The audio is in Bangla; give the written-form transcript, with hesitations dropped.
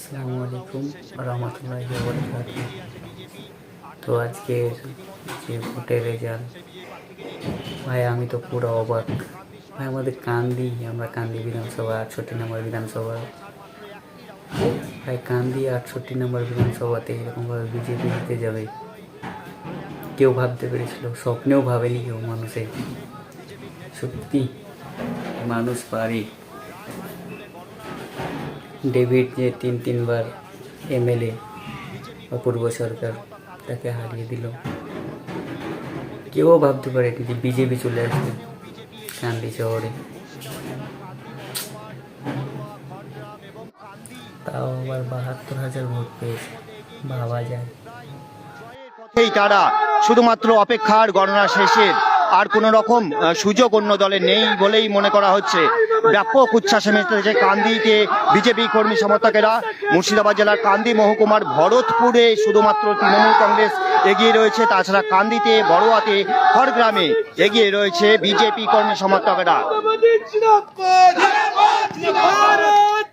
আসসালামু আলাইকুম রহমতুল্লাহি ওয়া বারাকাতুহু। তো আজকের যে ভোটের রেজাল্ট, ভাই আমি তো পুরো অবাক। ভাই আমরা কান্দি বিধানসভা 68 নম্বর বিধানসভা, ভাই কান্দি 68 নম্বর বিধানসভাতে এরকমভাবে বিজেপি জিতে যাবে কেউ ভাবতে পেরেছিল? স্বপ্নেও ভাবেনি কেউ। সত্যি মানুষ পারে। ডেভিড যে তিনবার এমএলএ অপূর্ব সরকার, তাকে হারিয়ে দিল। কেউ ভাবতে পারেনি যে বিজেপি চলে আসবে কান্দি শহরে, তাও আবার 72,000 ভোট পেয়েছে। ভাবা যায়। এই তারা শুধুমাত্র অপেক্ষার গণনা শেষের, আর কোন রকম সুযোগ অন্য দলে নেই বলেই মনে করা হচ্ছে। ব্যাপক উচ্ছ্বাসে মেতেছে কান্দিতে বিজেপি কর্মী সমর্থকেরা। মুর্শিদাবাদ জেলার কান্দি মহকুমার ভরতপুরে শুধুমাত্র তৃণমূল কংগ্রেস এগিয়ে রয়েছে, তাছাড়া কান্দিতে, বড়োয়াতে, খড়গ্রামে এগিয়ে রয়েছে বিজেপি কর্মী সমর্থকেরা।